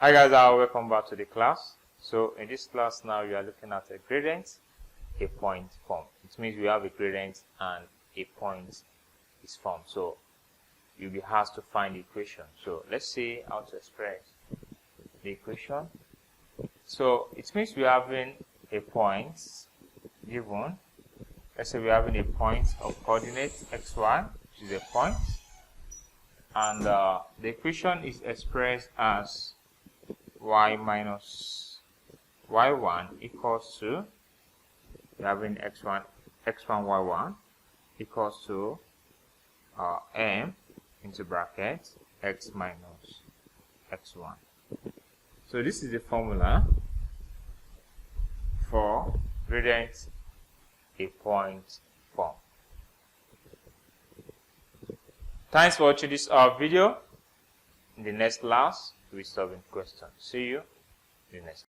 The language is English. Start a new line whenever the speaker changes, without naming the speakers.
Hi guys, welcome back to the class. So in this class now we are looking at a gradient, a point form. It means we have a gradient and a point is formed. So you'll be asked to find the equation. So let's see how to express the equation. So it means we're having a point given. Let's say we're having a point of coordinates xy, which is a point, and the equation is expressed as y minus y1 equals to, we're having x1 y1 equals to m into bracket x minus x1. So this is the formula for gradient a point form. Thanks for watching this video. In the next class, we'll be solving questions. See you in the next.